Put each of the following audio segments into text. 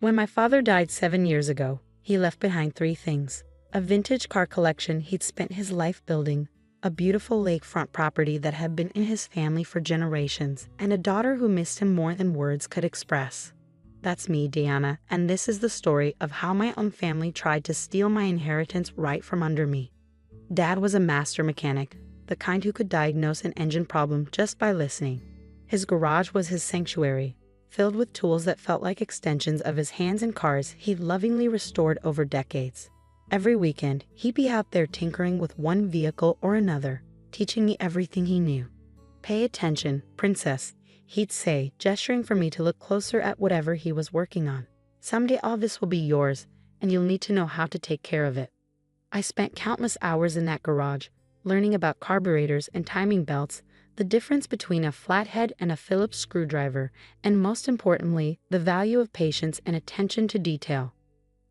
When my father died 7 years ago, he left behind three things: a vintage car collection he'd spent his life building, a beautiful lakefront property that had been in his family for generations, and a daughter who missed him more than words could express. That's me, Diana, and this is the story of how my own family tried to steal my inheritance right from under me. Dad was a master mechanic, the kind who could diagnose an engine problem just by listening. His garage was his sanctuary, filled with tools that felt like extensions of his hands and cars he'd lovingly restored over decades. Every weekend, he'd be out there tinkering with one vehicle or another, teaching me everything he knew. "Pay attention, princess," he'd say, gesturing for me to look closer at whatever he was working on. "Someday all this will be yours, and you'll need to know how to take care of it." I spent countless hours in that garage, learning about carburetors and timing belts, the difference between a flathead and a Phillips screwdriver, and most importantly, the value of patience and attention to detail.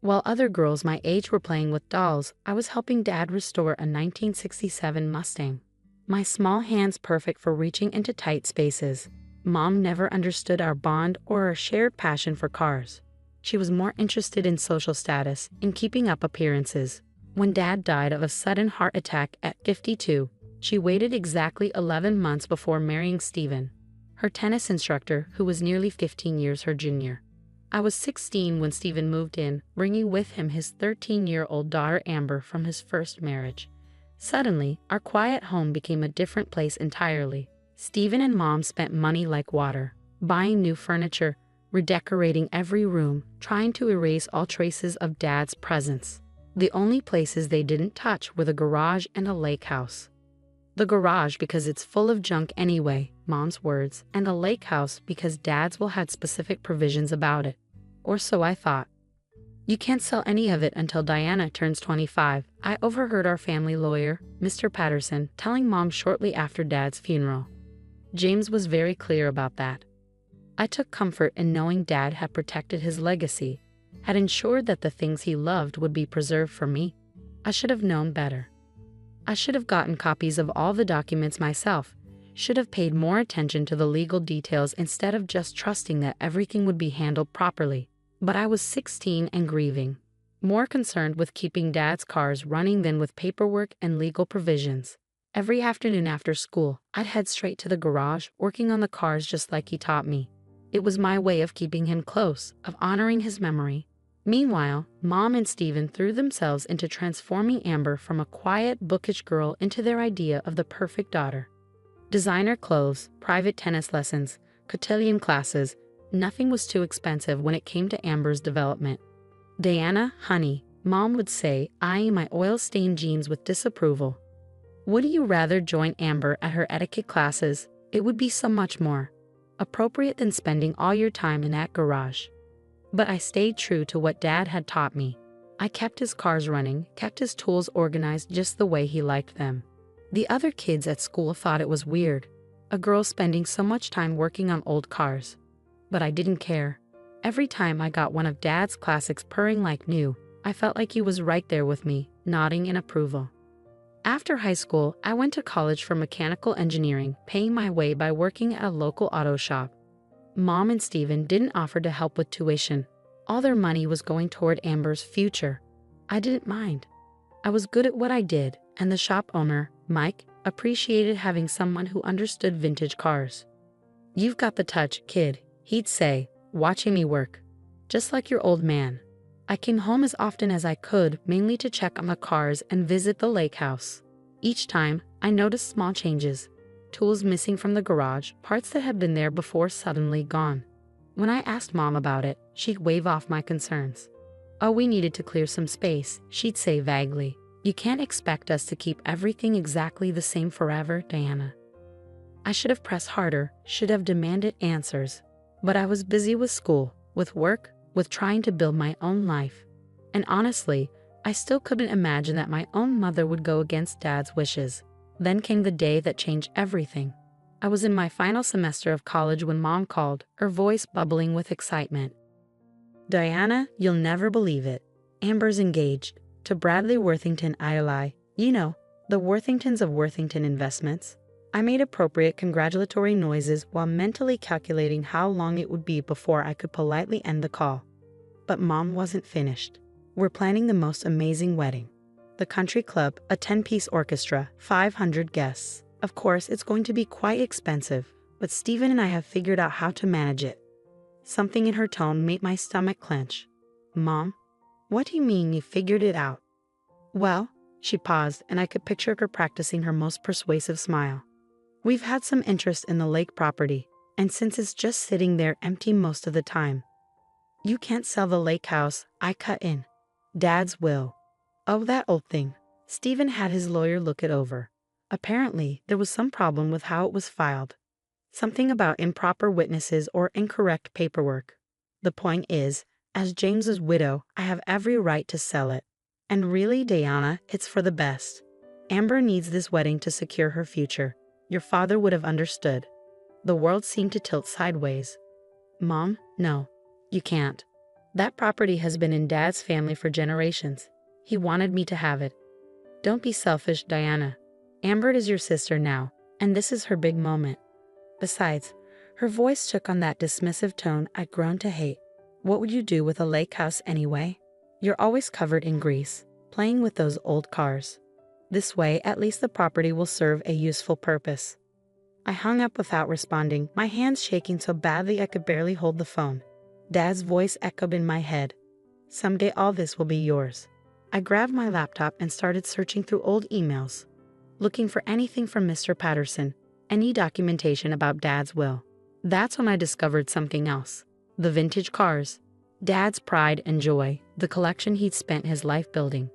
While other girls my age were playing with dolls, I was helping Dad restore a 1967 Mustang. My small hands perfect for reaching into tight spaces. Mom never understood our bond or our shared passion for cars. She was more interested in social status, in keeping up appearances. When Dad died of a sudden heart attack at 52, she waited exactly 11 months before marrying Stephen, her tennis instructor who was nearly 15 years her junior. I was 16 when Stephen moved in, bringing with him his 13-year-old daughter Amber from his first marriage. Suddenly, our quiet home became a different place entirely. Stephen and Mom spent money like water, buying new furniture, redecorating every room, trying to erase all traces of Dad's presence. The only places they didn't touch were the garage and a lake house. The garage because it's full of junk anyway, Mom's words, and the lake house because Dad's will had specific provisions about it. Or so I thought. "You can't sell any of it until Diana turns 25, I overheard our family lawyer, Mr. Patterson, telling Mom shortly after Dad's funeral. James was very clear about that. I took comfort in knowing Dad had protected his legacy, had ensured that the things he loved would be preserved for me. I should have known better. I should have gotten copies of all the documents myself, should have paid more attention to the legal details instead of just trusting that everything would be handled properly. But I was 16 and grieving, more concerned with keeping Dad's cars running than with paperwork and legal provisions. Every afternoon after school, I'd head straight to the garage, working on the cars just like he taught me. It was my way of keeping him close, of honoring his memory. Meanwhile, Mom and Stephen threw themselves into transforming Amber from a quiet, bookish girl into their idea of the perfect daughter. Designer clothes, private tennis lessons, cotillion classes, nothing was too expensive when it came to Amber's development. "Diana, honey," Mom would say, eyeing my oil-stained jeans with disapproval. "Would you rather join Amber at her etiquette classes? It would be so much more appropriate than spending all your time in that garage." But I stayed true to what Dad had taught me. I kept his cars running, kept his tools organized just the way he liked them. The other kids at school thought it was weird, a girl spending so much time working on old cars. But I didn't care. Every time I got one of Dad's classics purring like new, I felt like he was right there with me, nodding in approval. After high school, I went to college for mechanical engineering, paying my way by working at a local auto shop. Mom and Stephen didn't offer to help with tuition. All their money was going toward Amber's future. I didn't mind. I was good at what I did, and the shop owner, Mike, appreciated having someone who understood vintage cars. "You've got the touch, kid," he'd say, watching me work. "Just like your old man." I came home as often as I could, mainly to check on the cars and visit the lake house. Each time, I noticed small changes. Tools missing from the garage, parts that had been there before suddenly gone. When I asked Mom about it, she'd wave off my concerns. "Oh, we needed to clear some space," she'd say vaguely. "You can't expect us to keep everything exactly the same forever, Diana." I should have pressed harder, should have demanded answers. But I was busy with school, with work, with trying to build my own life. And honestly, I still couldn't imagine that my own mother would go against Dad's wishes. Then came the day that changed everything. I was in my final semester of college when Mom called, her voice bubbling with excitement. "Diana, you'll never believe it. Amber's engaged to Bradley Worthington ILI. You know, the Worthingtons of Worthington Investments." I made appropriate congratulatory noises while mentally calculating how long it would be before I could politely end the call. But Mom wasn't finished. We're planning the most amazing wedding. The country club, a 10-piece orchestra, 500 guests. Of course, it's going to be quite expensive, but Stephen and I have figured out how to manage it. Something in her tone made my stomach clench. Mom? What do you mean you figured it out? Well, she paused, and I could picture her practicing her most persuasive smile. We've had some interest in the lake property, and since it's just sitting there empty most of the time, you can't sell the lake house. I cut in. Dad's will. Oh, that old thing. Stephen had his lawyer look it over. Apparently, there was some problem with how it was filed. Something about improper witnesses or incorrect paperwork. The point is, as James's widow, I have every right to sell it. And really, Diana, it's for the best. Amber needs this wedding to secure her future. Your father would have understood. The world seemed to tilt sideways. Mom, no. You can't. That property has been in Dad's family for generations. He wanted me to have it. Don't be selfish, Diana. Amber is your sister now, and this is her big moment. Besides, her voice took on that dismissive tone I'd grown to hate. What would you do with a lake house anyway? You're always covered in grease, playing with those old cars. This way, at least the property will serve a useful purpose. I hung up without responding, my hands shaking so badly I could barely hold the phone. Dad's voice echoed in my head. Someday all this will be yours. I grabbed my laptop and started searching through old emails, looking for anything from Mr. Patterson, any documentation about Dad's will. That's when I discovered something else. The vintage cars. Dad's pride and joy, the collection he'd spent his life building.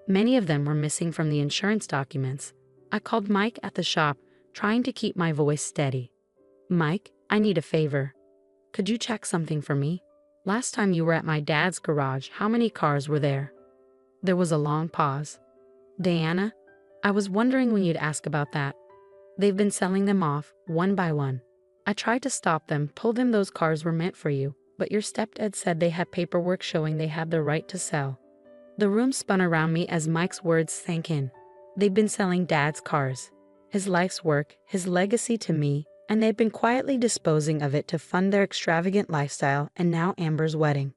Many of them were missing from the insurance documents. I called Mike at the shop, trying to keep my voice steady. Mike, I need a favor. Could you check something for me? Last time you were at my dad's garage, how many cars were there? There was a long pause. Diana, I was wondering when you'd ask about that. They've been selling them off, one by one. I tried to stop them, told him those cars were meant for you, but your stepdad said they had paperwork showing they had the right to sell. The room spun around me as Mike's words sank in. They've been selling Dad's cars. His life's work, his legacy to me, and they've been quietly disposing of it to fund their extravagant lifestyle and now Amber's wedding.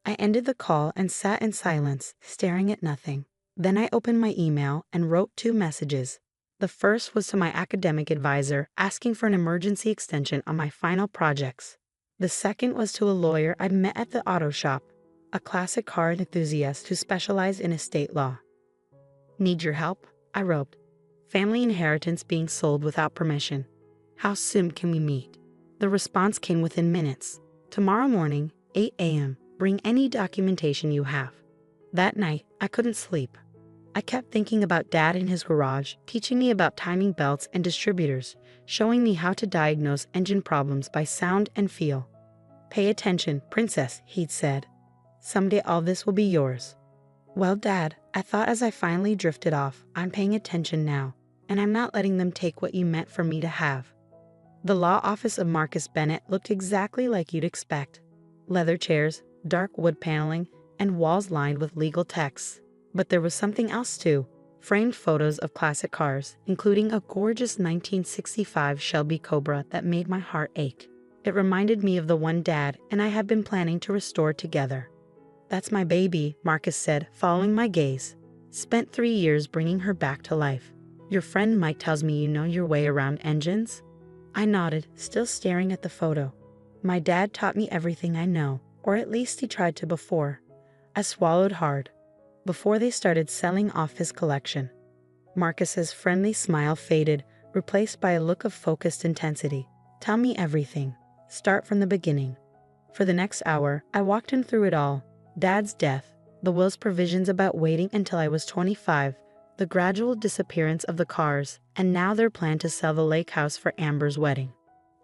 I ended the call and sat in silence, staring at nothing. Then I opened my email and wrote 2 messages. The first was to my academic advisor, asking for an emergency extension on my final projects. The second was to a lawyer I'd met at the auto shop, a classic car enthusiast who specialized in estate law. Need your help? I wrote. Family inheritance being sold without permission. How soon can we meet? The response came within minutes. Tomorrow morning, 8 a.m. Bring any documentation you have. That night, I couldn't sleep. I kept thinking about Dad in his garage, teaching me about timing belts and distributors, showing me how to diagnose engine problems by sound and feel. Pay attention, princess, he'd said. Someday all this will be yours. Well, Dad, I thought as I finally drifted off, I'm paying attention now, and I'm not letting them take what you meant for me to have. The law office of Marcus Bennett looked exactly like you'd expect. Leather chairs, dark wood paneling, and walls lined with legal texts. But there was something else too. Framed photos of classic cars, including a gorgeous 1965 Shelby Cobra that made my heart ache. It reminded me of the one Dad and I had been planning to restore together. That's my baby, Marcus said, following my gaze. Spent 3 years bringing her back to life. Your friend Mike tells me you know your way around engines? I nodded, still staring at the photo. My dad taught me everything I know, or at least he tried to before. I swallowed hard. Before they started selling off his collection. Marcus's friendly smile faded, replaced by a look of focused intensity. Tell me everything. Start from the beginning. For the next hour, I walked him through it all. Dad's death, the will's provisions about waiting until I was 25, the gradual disappearance of the cars, and now their plan to sell the lake house for Amber's wedding.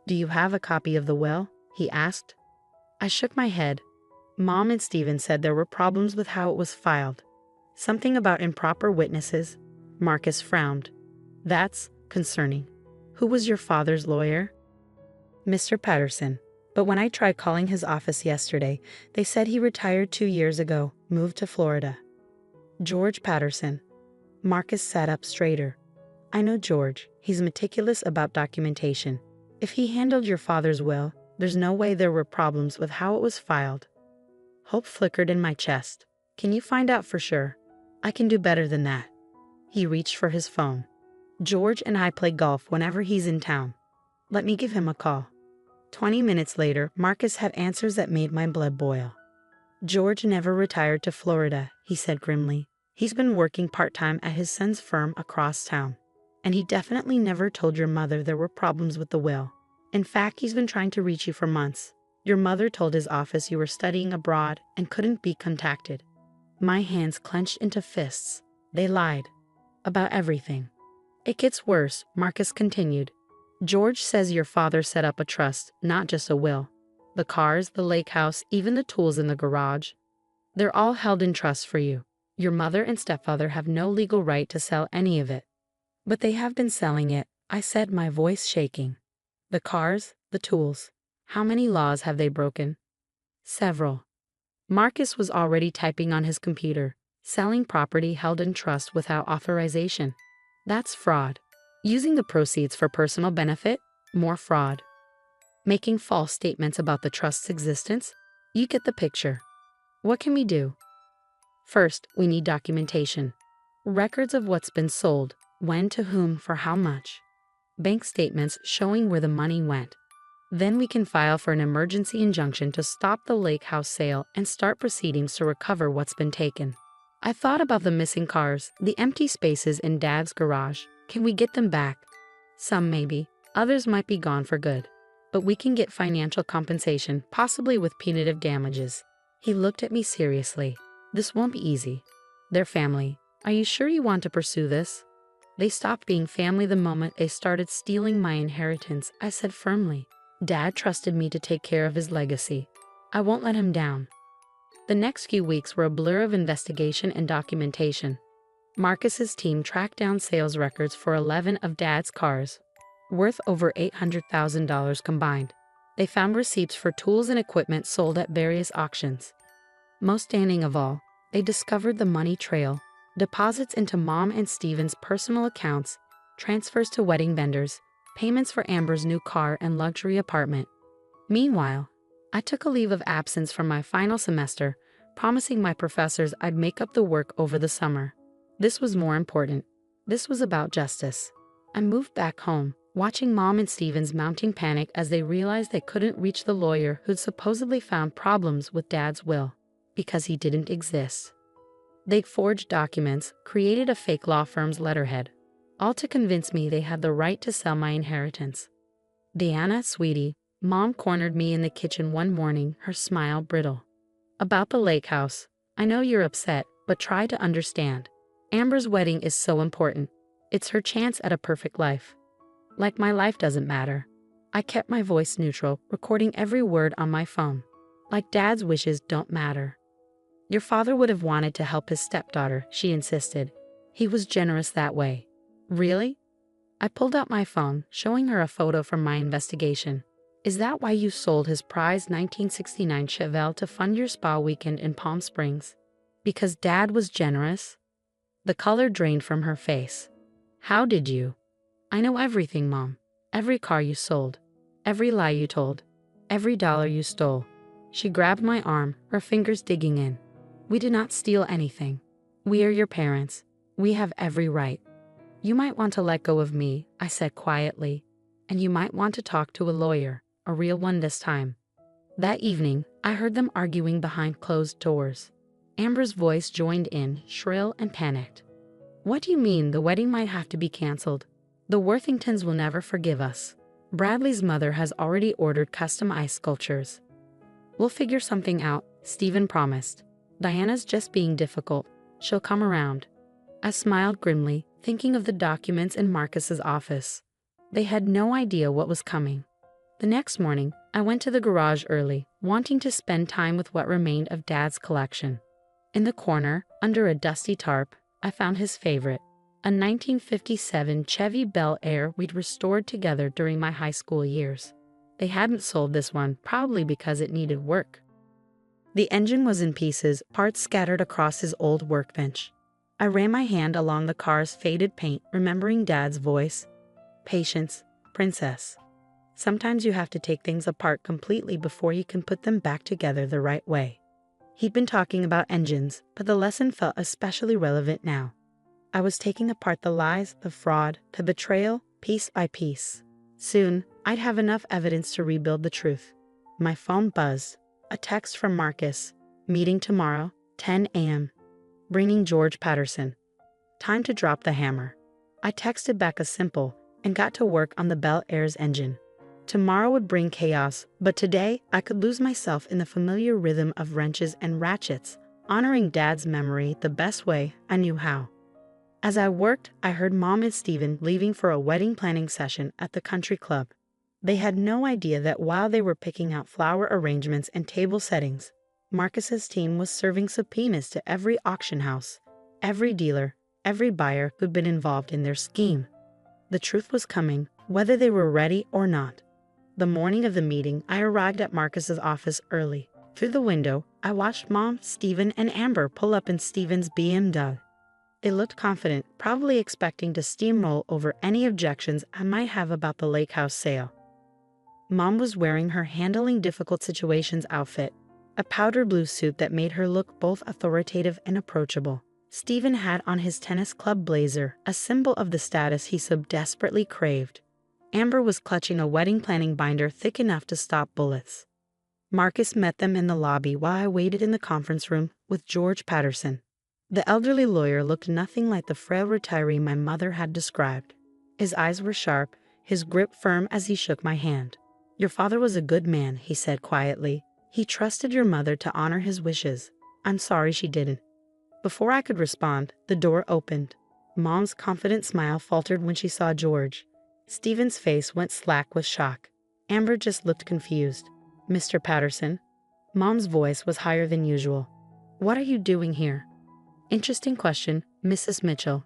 Do you have a copy of the will? He asked. I shook my head. Mom and Stephen said there were problems with how it was filed. Something about improper witnesses. Marcus frowned. That's concerning. Who was your father's lawyer? Mr. Patterson. But when I tried calling his office yesterday, they said he retired 2 years ago, moved to Florida. George Patterson. Marcus sat up straighter. I know George. He's meticulous about documentation. If he handled your father's will, there's no way there were problems with how it was filed. Hope flickered in my chest. Can you find out for sure? I can do better than that. He reached for his phone. George and I play golf whenever he's in town. Let me give him a call. 20 minutes later, Marcus had answers that made my blood boil. George never retired to Florida, he said grimly. He's been working part-time at his son's firm across town. And he definitely never told your mother there were problems with the will. In fact, he's been trying to reach you for months. Your mother told his office you were studying abroad and couldn't be contacted. My hands clenched into fists. They lied. About everything. It gets worse, Marcus continued. George says your father set up a trust, not just a will. The cars, the lake house, even the tools in the garage. They're all held in trust for you. Your mother and stepfather have no legal right to sell any of it. But they have been selling it, I said, my voice shaking. The cars, the tools. How many laws have they broken? Several. Marcus was already typing on his computer, selling property held in trust without authorization. That's fraud. Using the proceeds for personal benefit? More fraud. Making false statements about the trust's existence? You get the picture. What can we do? First, we need documentation. Records of what's been sold, when to whom, for how much. Bank statements showing where the money went. Then we can file for an emergency injunction to stop the lake house sale and start proceedings to recover what's been taken. I thought about the missing cars, the empty spaces in Dad's garage. Can we get them back? Some maybe, others might be gone for good. But we can get financial compensation, possibly with punitive damages. He looked at me seriously. This won't be easy. They're family. Are you sure you want to pursue this? They stopped being family the moment they started stealing my inheritance, I said firmly. Dad trusted me to take care of his legacy. I won't let him down. The next few weeks were a blur of investigation and documentation. Marcus's team tracked down sales records for 11 of Dad's cars, worth over $800,000 combined. They found receipts for tools and equipment sold at various auctions. Most stunning of all, they discovered the money trail, deposits into Mom and Steven's personal accounts, transfers to wedding vendors, payments for Amber's new car and luxury apartment. Meanwhile, I took a leave of absence from my final semester, promising my professors I'd make up the work over the summer. This was more important. This was about justice. I moved back home, watching Mom and Steven's mounting panic as they realized they couldn't reach the lawyer who'd supposedly found problems with Dad's will, because he didn't exist. They'd forged documents, created a fake law firm's letterhead, all to convince me they had the right to sell my inheritance. Diana, sweetie, Mom cornered me in the kitchen one morning, her smile brittle. About the lake house. I know you're upset, but try to understand. Amber's wedding is so important. It's her chance at a perfect life. Like my life doesn't matter. I kept my voice neutral, recording every word on my phone. Like Dad's wishes don't matter. Your father would have wanted to help his stepdaughter, she insisted. He was generous that way. Really? I pulled out my phone, showing her a photo from my investigation. Is that why you sold his prized 1969 Chevelle to fund your spa weekend in Palm Springs? Because Dad was generous? The color drained from her face. How did you? I know everything, Mom. Every car you sold. Every lie you told. Every dollar you stole. She grabbed my arm, her fingers digging in. We did not steal anything. We are your parents. We have every right. You might want to let go of me, I said quietly. And you might want to talk to a lawyer, a real one this time. That evening, I heard them arguing behind closed doors. Amber's voice joined in, shrill and panicked. What do you mean the wedding might have to be canceled? The Worthingtons will never forgive us. Bradley's mother has already ordered custom ice sculptures. We'll figure something out, Stephen promised. Diana's just being difficult. She'll come around. I smiled grimly, thinking of the documents in Marcus's office. They had no idea what was coming. The next morning, I went to the garage early, wanting to spend time with what remained of Dad's collection. In the corner, under a dusty tarp, I found his favorite, a 1957 Chevy Bel Air we'd restored together during my high school years. They hadn't sold this one, probably because it needed work. The engine was in pieces, parts scattered across his old workbench. I ran my hand along the car's faded paint, remembering Dad's voice. Patience, princess. Sometimes you have to take things apart completely before you can put them back together the right way. He'd been talking about engines, but the lesson felt especially relevant now. I was taking apart the lies, the fraud, the betrayal, piece by piece. Soon, I'd have enough evidence to rebuild the truth. My phone buzzed. A text from Marcus. Meeting tomorrow, 10 a.m. Bringing George Patterson. Time to drop the hammer. I texted back a simple, and got to work on the Bel Air's engine. Tomorrow would bring chaos, but today I could lose myself in the familiar rhythm of wrenches and ratchets, honoring Dad's memory the best way I knew how. As I worked, I heard Mom and Stephen leaving for a wedding planning session at the country club. They had no idea that while they were picking out flower arrangements and table settings, Marcus's team was serving subpoenas to every auction house, every dealer, every buyer who'd been involved in their scheme. The truth was coming, whether they were ready or not. The morning of the meeting, I arrived at Marcus's office early. Through the window, I watched Mom, Stephen, and Amber pull up in Stephen's BMW. They looked confident, probably expecting to steamroll over any objections I might have about the lake house sale. Mom was wearing her handling difficult situations outfit, a powder blue suit that made her look both authoritative and approachable. Stephen had on his tennis club blazer, a symbol of the status he so desperately craved. Amber was clutching a wedding planning binder thick enough to stop bullets. Marcus met them in the lobby while I waited in the conference room with George Patterson. The elderly lawyer looked nothing like the frail retiree my mother had described. His eyes were sharp, his grip firm as he shook my hand. "Your father was a good man," he said quietly. "He trusted your mother to honor his wishes. I'm sorry she didn't." Before I could respond, the door opened. Mom's confident smile faltered when she saw George. Stephen's face went slack with shock. Amber just looked confused. "Mr. Patterson?" Mom's voice was higher than usual. "What are you doing here?" "Interesting question, Mrs. Mitchell,"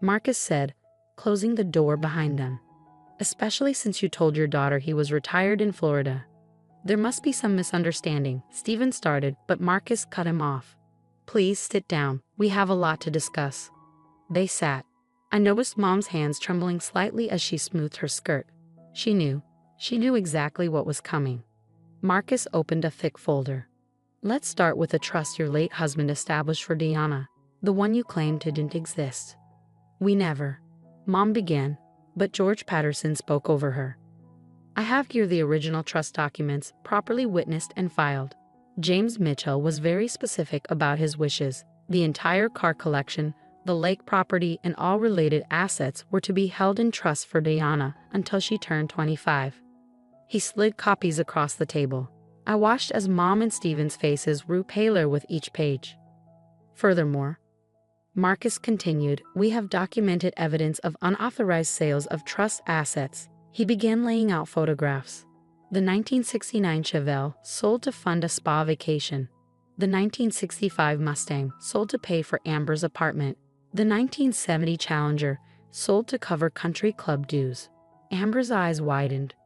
Marcus said, closing the door behind them. "Especially since you told your daughter he was retired in Florida." "There must be some misunderstanding," Stephen started, but Marcus cut him off. "Please sit down. We have a lot to discuss." They sat. I noticed Mom's hands trembling slightly as she smoothed her skirt. She knew exactly what was coming. Marcus opened a thick folder. "Let's start with the trust your late husband established for Diana, the one you claimed didn't exist." "We never," Mom began, but George Patterson spoke over her. "I have here the original trust documents, properly witnessed and filed. James Mitchell was very specific about his wishes. The entire car collection, the lake property, and all related assets were to be held in trust for Diana until she turned 25. He slid copies across the table. I watched as Mom and Stephen's faces grew paler with each page. "Furthermore," Marcus continued, "we have documented evidence of unauthorized sales of trust assets." He began laying out photographs. The 1969 Chevelle sold to fund a spa vacation. The 1965 Mustang sold to pay for Amber's apartment. The 1970 Challenger sold to cover country club dues. Amber's eyes widened.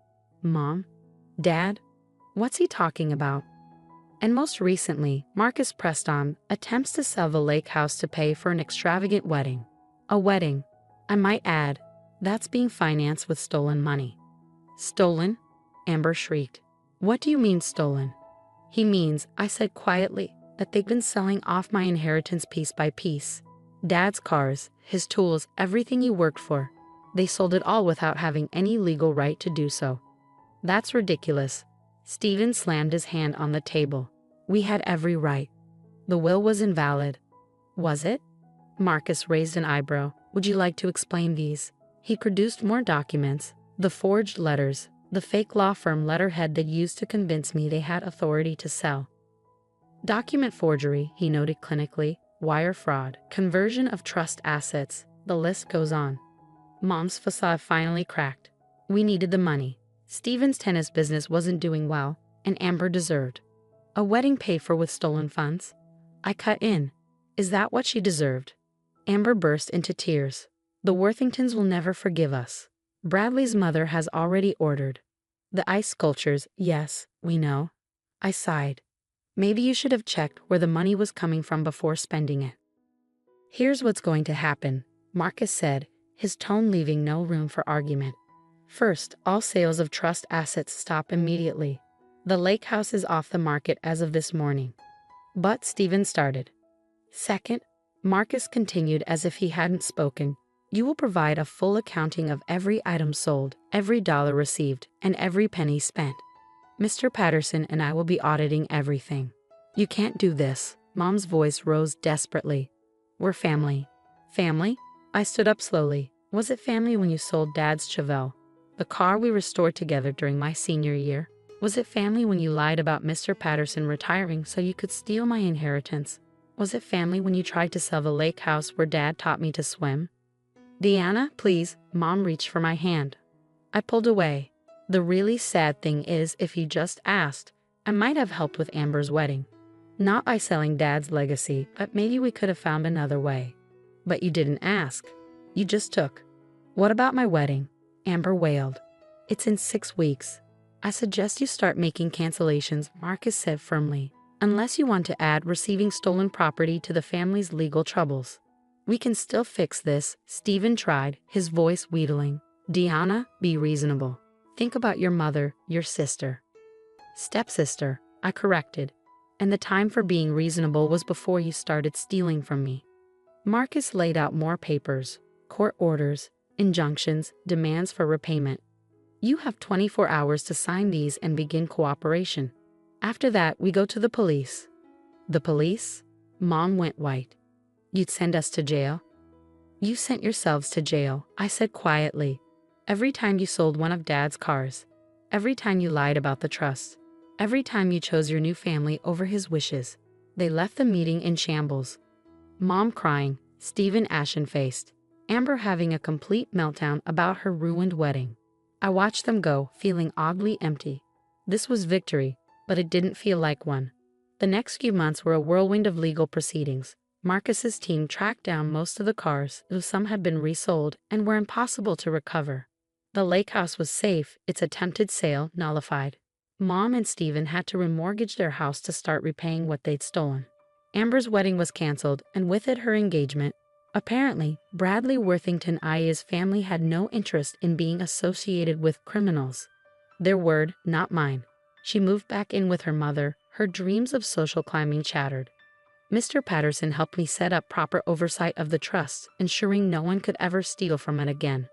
"Mom? Dad? What's he talking about?" And most recently, Marcus pressed on, attempts to sell the lake house to pay for an extravagant wedding. A wedding, I might add, that's being financed with stolen money. "Stolen?" Amber shrieked. "What do you mean stolen?" "He means," I said quietly, "that they've been selling off my inheritance piece by piece. Dad's cars, his tools, everything he worked for. They sold it all without having any legal right to do so." "That's ridiculous." Stephen slammed his hand on the table. "We had every right. The will was invalid." "Was it?" Marcus raised an eyebrow. "Would you like to explain these?" He produced more documents, the forged letters, the fake law firm letterhead they'd used to convince me they had authority to sell. "Document forgery," he noted clinically, "wire fraud, conversion of trust assets, the list goes on." Mom's facade finally cracked. We needed the money. Stephen's tennis business wasn't doing well, and Amber deserved a wedding paid for with stolen funds. I cut in. "Is that what she deserved?" Amber burst into tears. "The Worthingtons will never forgive us. Bradley's mother has already ordered the ice sculptures." "Yes, we know." I sighed. "Maybe you should have checked where the money was coming from before spending it." "Here's what's going to happen," Marcus said, his tone leaving no room for argument. "First, all sales of trust assets stop immediately. The lake house is off the market as of this morning. But Stephen started. Second, Marcus continued as if he hadn't spoken. You will provide a full accounting of every item sold, every dollar received, and every penny spent. Mr. Patterson and I will be auditing everything. You can't do this. Mom's voice rose desperately. We're family. Family? I stood up slowly. Was it family when you sold Dad's Chevelle, the car we restored together during my senior year? Was it family when you lied about Mr. Patterson retiring so you could steal my inheritance? Was it family when you tried to sell the lake house where Dad taught me to swim? Deanna, please. Mom reached for my hand. I pulled away. The really sad thing is, if you just asked, I might have helped with Amber's wedding. Not by selling Dad's legacy, but maybe we could have found another way. But you didn't ask. You just took. What about my wedding? Amber wailed. It's in 6 weeks. I suggest you start making cancellations, Marcus said firmly, unless you want to add receiving stolen property to the family's legal troubles. We can still fix this, Stephen tried, his voice wheedling. Deanna, be reasonable. Think about your mother, your sister. Stepsister, I corrected. And the time for being reasonable was before you started stealing from me. Marcus laid out more papers, court orders, injunctions, demands for repayment. You have 24 hours to sign these and begin cooperation. After that, we go to the police. The police? Mom went white. You'd send us to jail? You sent yourselves to jail, I said quietly. Every time you sold one of Dad's cars. Every time you lied about the trust. Every time you chose your new family over his wishes. They left the meeting in shambles. Mom crying, Stephen ashen-faced, Amber having a complete meltdown about her ruined wedding. I watched them go, feeling oddly empty. This was victory, but it didn't feel like one. The next few months were a whirlwind of legal proceedings. Marcus's team tracked down most of the cars, though some had been resold and were impossible to recover. The lake house was safe, its attempted sale nullified. Mom and Stephen had to remortgage their house to start repaying what they'd stolen. Amber's wedding was canceled, and with it her engagement. Apparently, Bradley Worthington Aya's family had no interest in being associated with criminals. Their word, not mine. She moved back in with her mother, her dreams of social climbing shattered. Mr. Patterson helped me set up proper oversight of the trust, ensuring no one could ever steal from it again.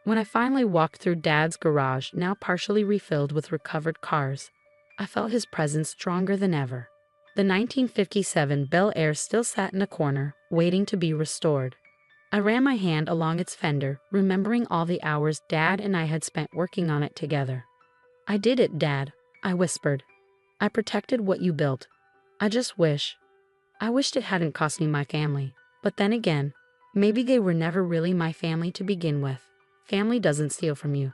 When I finally walked through Dad's garage, now partially refilled with recovered cars, I felt his presence stronger than ever. The 1957 Bel Air still sat in a corner, waiting to be restored. I ran my hand along its fender, remembering all the hours Dad and I had spent working on it together. I did it, Dad, I whispered. I protected what you built. I wished it hadn't cost me my family. But then again, maybe they were never really my family to begin with. Family doesn't steal from you.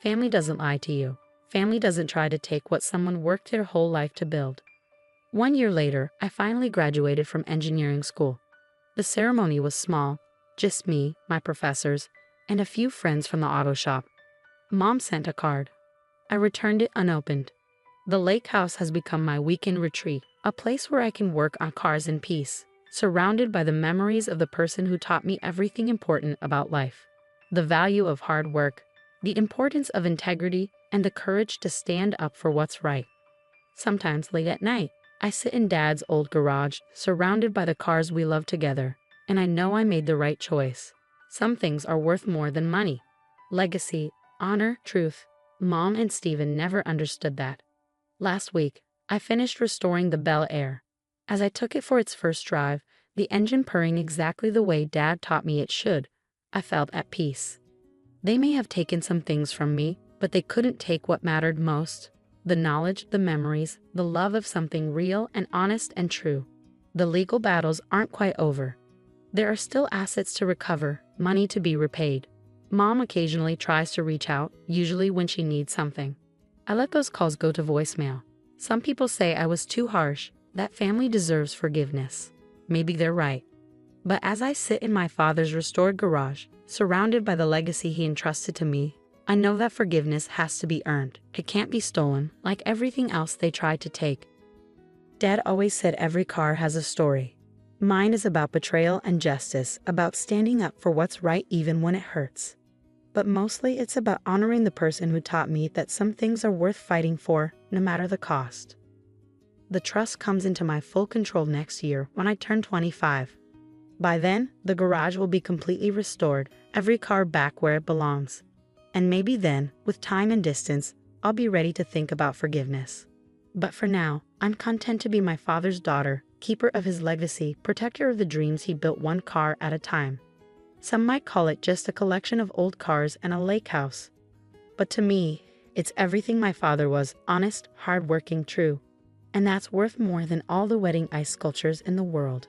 Family doesn't lie to you. Family doesn't try to take what someone worked their whole life to build. 1 year later, I finally graduated from engineering school. The ceremony was small, just me, my professors, and a few friends from the auto shop. Mom sent a card. I returned it unopened. The lake house has become my weekend retreat, a place where I can work on cars in peace, surrounded by the memories of the person who taught me everything important about life. The value of hard work, the importance of integrity, and the courage to stand up for what's right. Sometimes late at night, I sit in Dad's old garage, surrounded by the cars we love together, and I know I made the right choice. Some things are worth more than money. Legacy, honor, truth. Mom and Stephen never understood that. Last week, I finished restoring the Bel Air. As I took it for its first drive, the engine purring exactly the way Dad taught me it should, I felt at peace. They may have taken some things from me, but they couldn't take what mattered most. The knowledge, the memories, the love of something real and honest and true. The legal battles aren't quite over. There are still assets to recover, money to be repaid. Mom occasionally tries to reach out, usually when she needs something. I let those calls go to voicemail. Some people say I was too harsh, that family deserves forgiveness. Maybe they're right. But as I sit in my father's restored garage, surrounded by the legacy he entrusted to me, I know that forgiveness has to be earned. It can't be stolen, like everything else they tried to take. Dad always said every car has a story. Mine is about betrayal and justice, about standing up for what's right even when it hurts. But mostly it's about honoring the person who taught me that some things are worth fighting for, no matter the cost. The trust comes into my full control next year when I turn 25. By then, the garage will be completely restored, every car back where it belongs. And maybe then, with time and distance, I'll be ready to think about forgiveness. But for now, I'm content to be my father's daughter, keeper of his legacy, protector of the dreams he built one car at a time. Some might call it just a collection of old cars and a lake house. But to me, it's everything my father was: honest, hardworking, true. And that's worth more than all the wedding ice sculptures in the world.